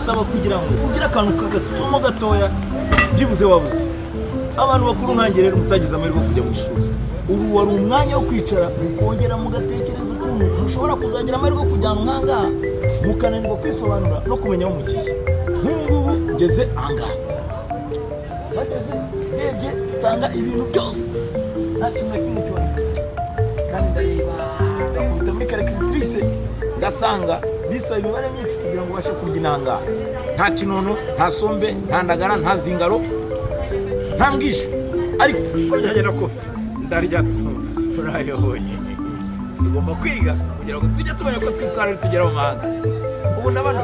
bisaba kugira ngo ugire akantu k'agasomo gatoya byibuze wabuze. Abantu bakuru nkanjye rero mutagize amahirwe yo kujya mu ishuri, ubu wari umwanya wo kwicara mukongera mugatekereza ukuntu mushobora kuzagira amahirwe yo kujyana nkangaha mukananirwa kwisobanura no kumenya aho mugiye. Nk'ubu ngeze ahangaha bageze ndebye nsanga ibintu byose nta kintu na kimwe cyose, kandi ndareba ngakubita muri calculatrice ngasanga bisaba imibare myinshi kugira ngo ubashe kurya inangaha. Nta kinono, nta sombe, nta ndagara, nta zingaro, nta mbwije, ariko uko byagenda kose ndarya turayoboye. Tugomba kwiga kugira ngo tujye tumenya ko twitwara tugera mu mahanga. Ubu ndabona